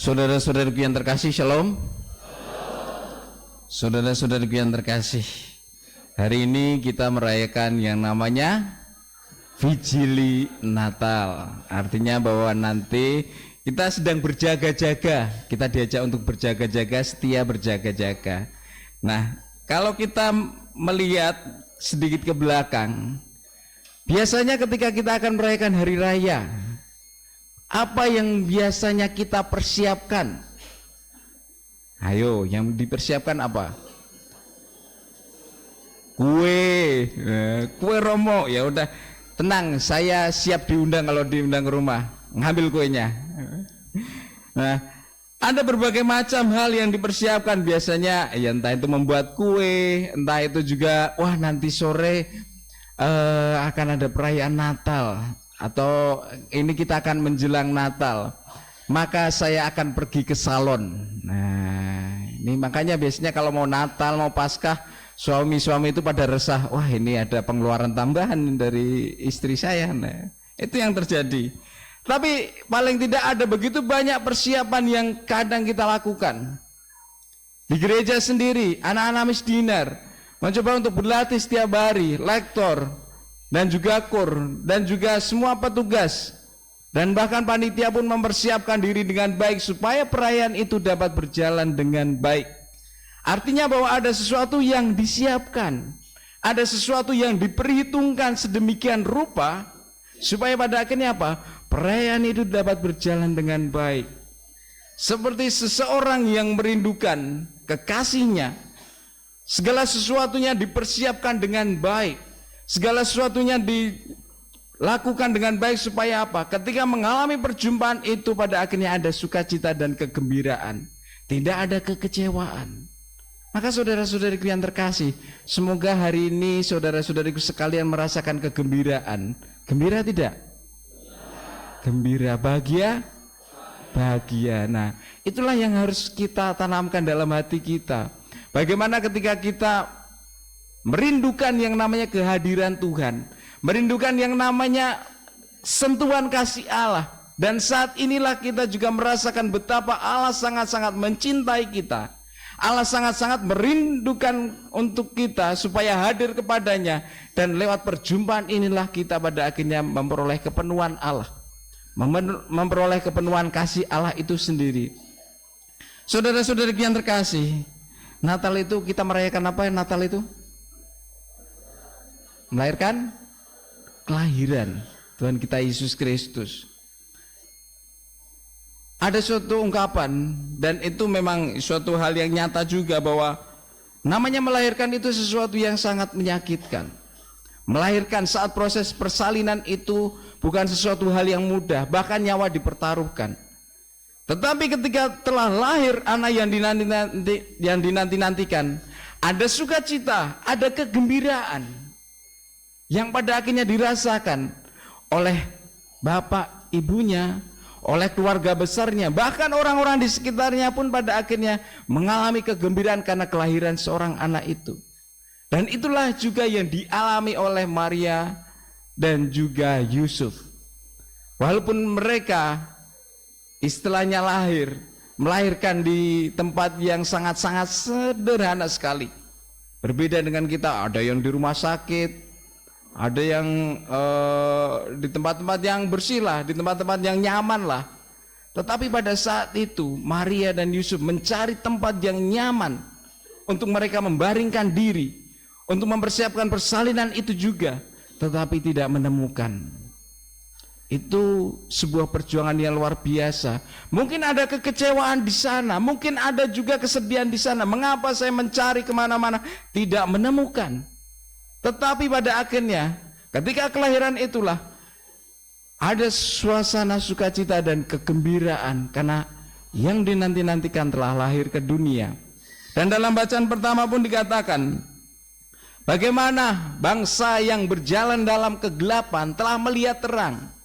Saudara-saudaraku yang terkasih, shalom. Saudara-saudaraku yang terkasih, hari ini kita merayakan yang namanya Vigili Natal. Artinya bahwa nanti kita sedang berjaga-jaga. Kita diajak untuk berjaga-jaga, setia berjaga-jaga. Nah, kalau kita melihat sedikit ke belakang, biasanya ketika kita akan merayakan hari raya, apa yang biasanya kita persiapkan? Ayo, yang dipersiapkan apa? Kue romo. Ya udah, tenang, saya siap diundang kalau diundang ke rumah, ngambil kuenya. Nah, ada berbagai macam hal yang dipersiapkan biasanya, ya entah itu membuat kue, entah itu juga wah nanti sore akan ada perayaan Natal, atau ini kita akan menjelang Natal, maka saya akan pergi ke salon. Nah, ini makanya biasanya kalau mau Natal, mau Paskah, suami-suami itu pada resah, wah ini ada pengeluaran tambahan dari istri saya. Nah, itu yang terjadi. Tapi paling tidak ada begitu banyak persiapan yang kadang kita lakukan. Di gereja sendiri, anak-anak misdinar mencoba untuk berlatih setiap hari, lektor, dan juga kur, dan juga semua petugas, dan bahkan panitia pun mempersiapkan diri dengan baik supaya perayaan itu dapat berjalan dengan baik. Artinya bahwa ada sesuatu yang disiapkan, ada sesuatu yang diperhitungkan sedemikian rupa supaya pada akhirnya apa? Perayaan itu dapat berjalan dengan baik. Seperti seseorang yang merindukan kekasihnya, segala sesuatunya dipersiapkan dengan baik. Segala sesuatunya dilakukan dengan baik supaya apa? Ketika mengalami perjumpaan itu pada akhirnya ada sukacita dan kegembiraan. Tidak ada kekecewaan. Maka saudara-saudariku yang terkasih, semoga hari ini saudara-saudariku sekalian merasakan kegembiraan. Gembira tidak? Gembira, bahagia? Bahagia. Nah, itulah yang harus kita tanamkan dalam hati kita. Bagaimana ketika kita merindukan yang namanya kehadiran Tuhan, merindukan yang namanya sentuhan kasih Allah, dan saat inilah kita juga merasakan betapa Allah sangat-sangat mencintai kita. Allah sangat-sangat merindukan untuk kita supaya hadir kepadanya, dan lewat perjumpaan inilah kita pada akhirnya memperoleh kepenuhan Allah, memperoleh kepenuhan kasih Allah itu sendiri. Saudara-saudari yang terkasih, Natal itu kita merayakan apa ya? Natal itu melahirkan kelahiran Tuhan kita Yesus Kristus. Ada suatu ungkapan, dan itu memang suatu hal yang nyata juga, bahwa namanya melahirkan itu sesuatu yang sangat menyakitkan. Melahirkan saat proses persalinan itu bukan sesuatu hal yang mudah, bahkan nyawa dipertaruhkan. Tetapi ketika telah lahir anak yang dinanti-nantikan, ada sukacita, ada kegembiraan yang pada akhirnya dirasakan oleh bapak ibunya, oleh keluarga besarnya, bahkan orang-orang di sekitarnya pun pada akhirnya mengalami kegembiraan karena kelahiran seorang anak itu. Dan itulah juga yang dialami oleh Maria dan juga Yusuf. Walaupun mereka istilahnya melahirkan di tempat yang sangat-sangat sederhana sekali. Berbeda dengan kita, ada yang di rumah sakit, ada yang di tempat-tempat yang bersih lah, di tempat-tempat yang nyaman lah. Tetapi pada saat itu Maria dan Yusuf mencari tempat yang nyaman untuk mereka membaringkan diri, untuk mempersiapkan persalinan itu juga, tetapi tidak menemukan. Itu sebuah perjuangan yang luar biasa. Mungkin ada kekecewaan di sana, mungkin ada juga kesedihan di sana. Mengapa saya mencari kemana-mana tidak menemukan? Tetapi pada akhirnya ketika kelahiran itulah ada suasana sukacita dan kegembiraan karena yang dinanti-nantikan telah lahir ke dunia. Dan dalam bacaan pertama pun dikatakan, bagaimana bangsa yang berjalan dalam kegelapan telah melihat terang.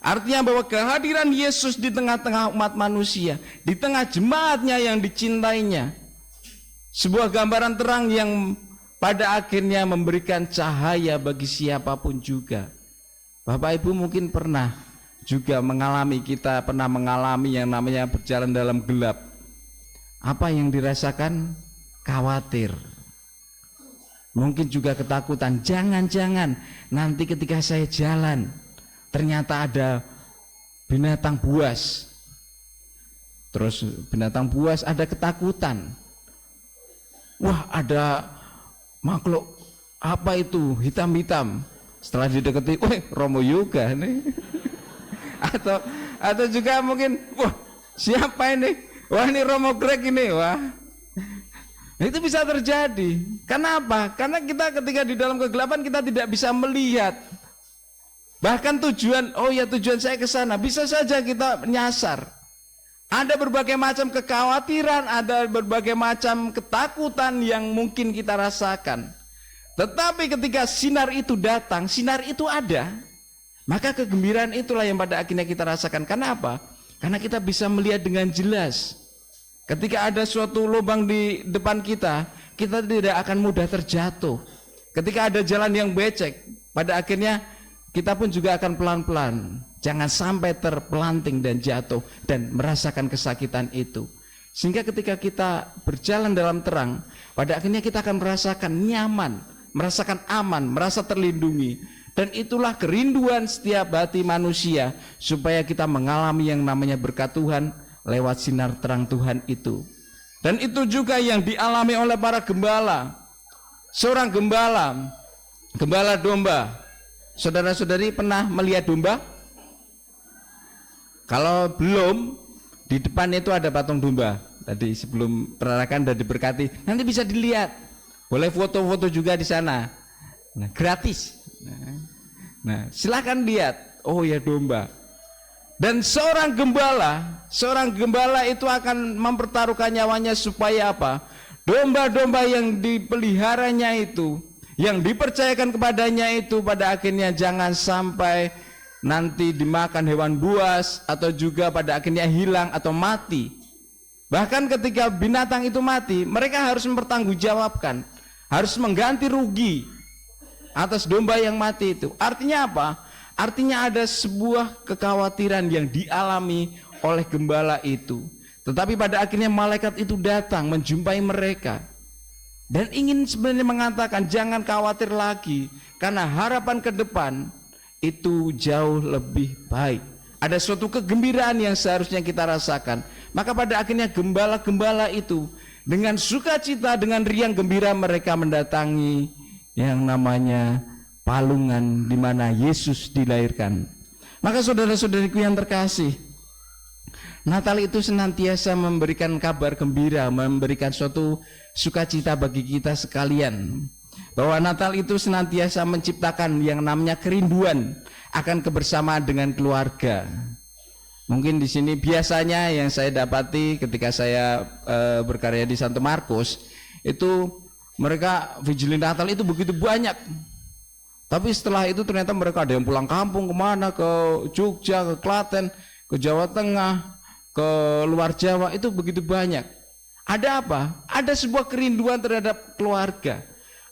Artinya bahwa kehadiran Yesus di tengah-tengah umat manusia, di tengah jemaatnya yang dicintainya, sebuah gambaran terang yang pada akhirnya memberikan cahaya bagi siapapun juga. Bapak Ibu mungkin pernah juga kita pernah mengalami yang namanya berjalan dalam gelap. Apa yang dirasakan? Khawatir. Mungkin juga ketakutan, jangan-jangan nanti ketika saya jalan ternyata ada binatang buas. Terus binatang buas, ada ketakutan. Wah, ada makhluk apa itu hitam-hitam. Setelah didekati, wah Romo Yoga nih. atau juga mungkin, wah siapa ini? Wah ini Romo Greg ini, wah. Itu bisa terjadi. Kenapa? Karena kita ketika di dalam kegelapan kita tidak bisa melihat. Bahkan tujuan saya ke sana, bisa saja kita nyasar. Ada berbagai macam kekhawatiran, ada berbagai macam ketakutan yang mungkin kita rasakan. Tetapi ketika sinar itu datang, sinar itu ada, maka kegembiraan itulah yang pada akhirnya kita rasakan. Kenapa? Karena kita bisa melihat dengan jelas. Ketika ada suatu lubang di depan kita, kita tidak akan mudah terjatuh. Ketika ada jalan yang becek, pada akhirnya kita pun juga akan pelan-pelan. Jangan sampai terpelanting dan jatuh dan merasakan kesakitan itu. Sehingga ketika kita berjalan dalam terang, pada akhirnya kita akan merasakan nyaman, merasakan aman, merasa terlindungi. Dan itulah kerinduan setiap hati manusia, supaya kita mengalami yang namanya berkat Tuhan lewat sinar terang Tuhan itu. Dan itu juga yang dialami oleh para gembala. Seorang gembala domba. Saudara-saudari pernah melihat domba? Kalau belum, di depan itu ada patung domba. Tadi sebelum perarakan dan diberkati, nanti bisa dilihat. Boleh foto-foto juga di sana. Nah, gratis. Nah, silakan lihat. Oh ya, domba. Dan seorang gembala itu akan mempertaruhkan nyawanya supaya apa? Domba-domba yang dipeliharanya itu, yang dipercayakan kepadanya itu pada akhirnya jangan sampai nanti dimakan hewan buas atau juga pada akhirnya hilang atau mati. Bahkan ketika binatang itu mati, mereka harus mempertanggungjawabkan, harus mengganti rugi atas domba yang mati itu. Artinya apa? Artinya ada sebuah kekhawatiran yang dialami oleh gembala itu. Tetapi pada akhirnya malaikat itu datang menjumpai mereka dan ingin sebenarnya mengatakan jangan khawatir lagi, karena harapan ke depan itu jauh lebih baik. Ada suatu kegembiraan yang seharusnya kita rasakan. Maka pada akhirnya gembala-gembala itu dengan sukacita, dengan riang gembira mereka mendatangi yang namanya palungan di mana Yesus dilahirkan. Maka saudara-saudariku yang terkasih, Natal itu senantiasa memberikan kabar gembira, memberikan suatu sukacita bagi kita sekalian. Bahwa Natal itu senantiasa menciptakan yang namanya kerinduan akan kebersamaan dengan keluarga. Mungkin di sini biasanya yang saya dapati ketika saya berkarya di Santo Markus, itu mereka vigili Natal itu begitu banyak. Tapi setelah itu ternyata mereka ada yang pulang kampung kemana, ke Jogja, ke Klaten, ke Jawa Tengah, ke luar Jawa, itu begitu banyak. Ada apa? Ada sebuah kerinduan terhadap keluarga.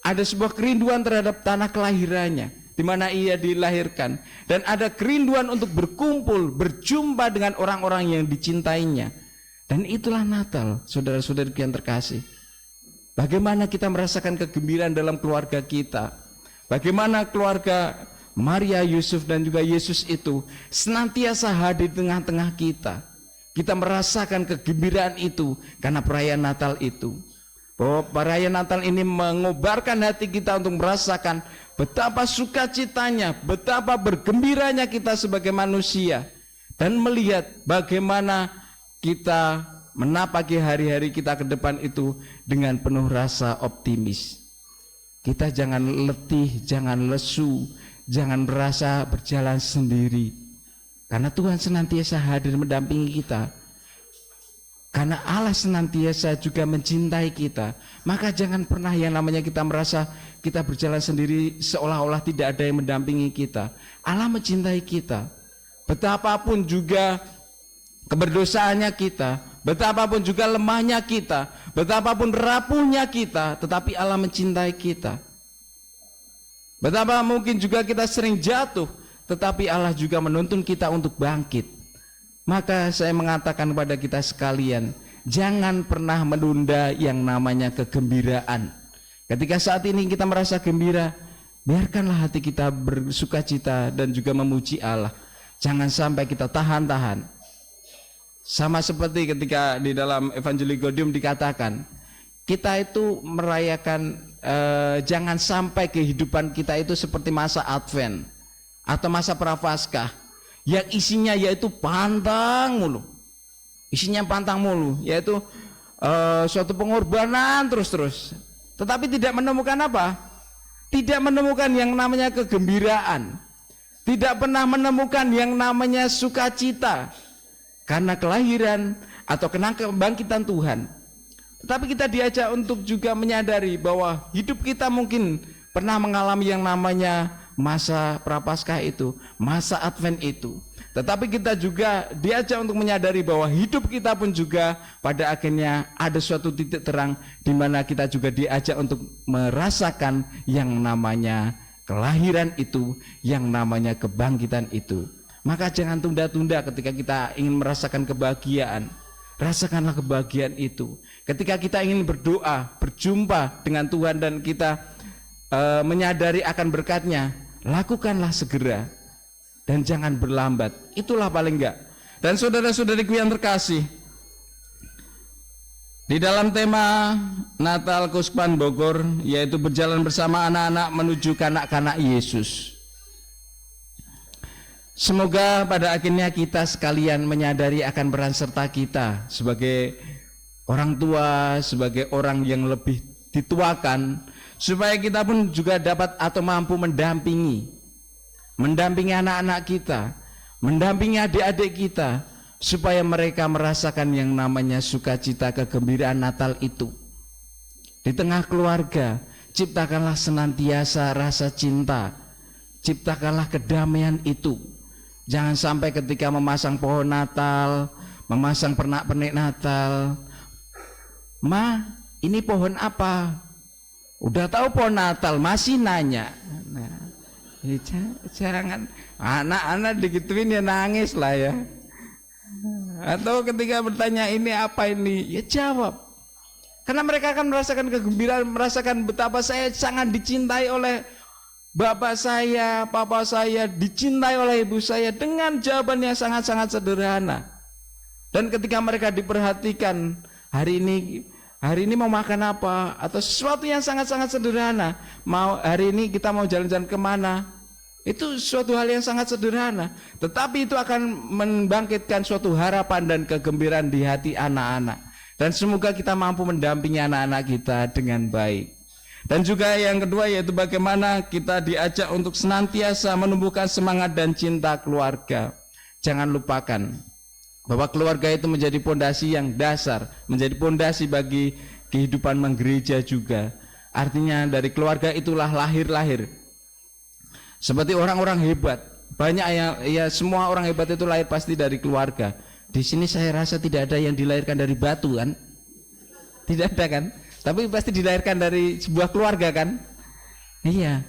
Ada sebuah kerinduan terhadap tanah kelahirannya, di mana ia dilahirkan. Dan ada kerinduan untuk berkumpul, berjumpa dengan orang-orang yang dicintainya. Dan itulah Natal, saudara-saudari yang terkasih. Bagaimana kita merasakan kegembiraan dalam keluarga kita. Bagaimana keluarga Maria, Yusuf dan juga Yesus itu senantiasa hadir di tengah-tengah kita. Kita merasakan kegembiraan itu karena perayaan Natal itu. Bahwa perayaan Natal ini mengobarkan hati kita untuk merasakan betapa sukacitanya, betapa bergembiranya kita sebagai manusia. Dan melihat bagaimana kita menapaki hari-hari kita ke depan itu dengan penuh rasa optimis. Kita jangan letih, jangan lesu, jangan merasa berjalan sendiri. Karena Tuhan senantiasa hadir mendampingi kita. Karena Allah senantiasa juga mencintai kita. Maka jangan pernah yang namanya kita merasa kita berjalan sendiri seolah-olah tidak ada yang mendampingi kita. Allah mencintai kita. Betapapun juga keberdosaannya kita, betapapun juga lemahnya kita, betapapun rapuhnya kita, tetapi Allah mencintai kita. Betapa mungkin juga kita sering jatuh, tetapi Allah juga menuntun kita untuk bangkit. Maka saya mengatakan kepada kita sekalian, jangan pernah menunda yang namanya kegembiraan. Ketika saat ini kita merasa gembira, biarkanlah hati kita bersukacita dan juga memuji Allah. Jangan sampai kita tahan-tahan. Sama seperti ketika di dalam Evangelii Gaudium dikatakan, kita itu merayakan, jangan sampai kehidupan kita itu seperti masa Advent atau masa Prapaskah yang isinya yaitu pantang mulu. Isinya pantang mulu, yaitu suatu pengorbanan terus-terus. Tetapi tidak menemukan apa? Tidak menemukan yang namanya kegembiraan. Tidak pernah menemukan yang namanya sukacita karena kelahiran atau karena kebangkitan Tuhan. Tetapi kita diajak untuk juga menyadari bahwa hidup kita mungkin pernah mengalami yang namanya masa Prapaskah itu, masa Advent itu. Tetapi kita juga diajak untuk menyadari bahwa hidup kita pun juga pada akhirnya ada suatu titik terang di mana kita juga diajak untuk merasakan yang namanya kelahiran itu, yang namanya kebangkitan itu. Maka jangan tunda-tunda ketika kita ingin merasakan kebahagiaan. Rasakanlah kebahagiaan itu. Ketika kita ingin berdoa, berjumpa dengan Tuhan dan kita menyadari akan berkat-Nya, lakukanlah segera dan jangan berlambat. Itulah paling enggak. Dan saudara-saudariku yang terkasih, di dalam tema Natal Kuspan Bogor, yaitu berjalan bersama anak-anak menuju kanak-kanak Yesus. Semoga pada akhirnya kita sekalian menyadari akan peran serta kita sebagai orang tua, sebagai orang yang lebih dituakan, supaya kita pun juga dapat atau mampu mendampingi anak-anak kita, mendampingi adik-adik kita, supaya mereka merasakan yang namanya sukacita kegembiraan Natal itu. Di tengah keluarga, ciptakanlah senantiasa rasa cinta, ciptakanlah kedamaian itu. Jangan sampai ketika memasang pohon Natal, memasang pernak-pernik Natal, "Ma, ini pohon apa?" Udah tahu pohon Natal, masih nanya. Nah, jangan, anak-anak digituin ya nangis lah ya. Atau ketika bertanya ini apa ini, ya jawab. Karena mereka akan merasakan kegembiraan, merasakan betapa saya sangat dicintai oleh bapak saya, papa saya, dicintai oleh ibu saya, dengan jawaban yang sangat-sangat sederhana. Dan ketika mereka diperhatikan, hari ini mau makan apa, atau sesuatu yang sangat-sangat sederhana, hari ini kita mau jalan-jalan kemana, itu suatu hal yang sangat sederhana, tetapi itu akan membangkitkan suatu harapan dan kegembiraan di hati anak-anak. Dan semoga kita mampu mendampingi anak-anak kita dengan baik. Dan juga yang kedua yaitu bagaimana kita diajak untuk senantiasa menumbuhkan semangat dan cinta keluarga. Jangan lupakan bahwa keluarga itu menjadi pondasi yang dasar, menjadi pondasi bagi kehidupan menggereja juga. Artinya dari keluarga itulah lahir. Seperti orang-orang hebat, banyak ya semua orang hebat itu lahir pasti dari keluarga. Di sini saya rasa tidak ada yang dilahirkan dari batu kan? Tidak ada kan? Tapi pasti dilahirkan dari sebuah keluarga kan? Iya.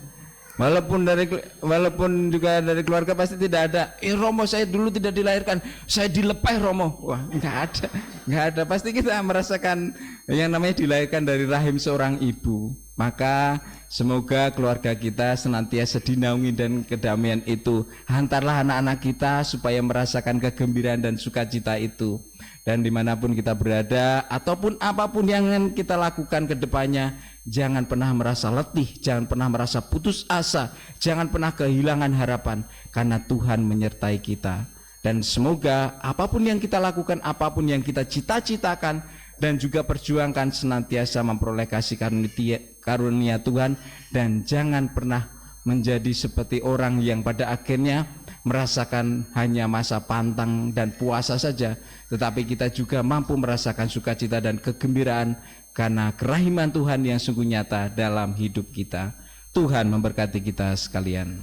Walaupun juga dari keluarga pasti tidak ada. Romo saya dulu tidak dilahirkan, saya dilepeh Romo. Wah, enggak ada. Pasti kita merasakan yang namanya dilahirkan dari rahim seorang ibu. Maka semoga keluarga kita senantiasa dinaungi dan kedamaian itu. Hantarlah anak-anak kita supaya merasakan kegembiraan dan sukacita itu. Dan dimanapun kita berada, ataupun apapun yang kita lakukan ke depannya, jangan pernah merasa letih, jangan pernah merasa putus asa, jangan pernah kehilangan harapan, karena Tuhan menyertai kita. Dan semoga apapun yang kita lakukan, apapun yang kita cita-citakan dan juga perjuangkan, senantiasa memperoleh kasih karunia Tuhan. Dan jangan pernah menjadi seperti orang yang pada akhirnya merasakan hanya masa pantang dan puasa saja, tetapi kita juga mampu merasakan sukacita dan kegembiraan karena kerahiman Tuhan yang sungguh nyata dalam hidup kita. Tuhan memberkati kita sekalian.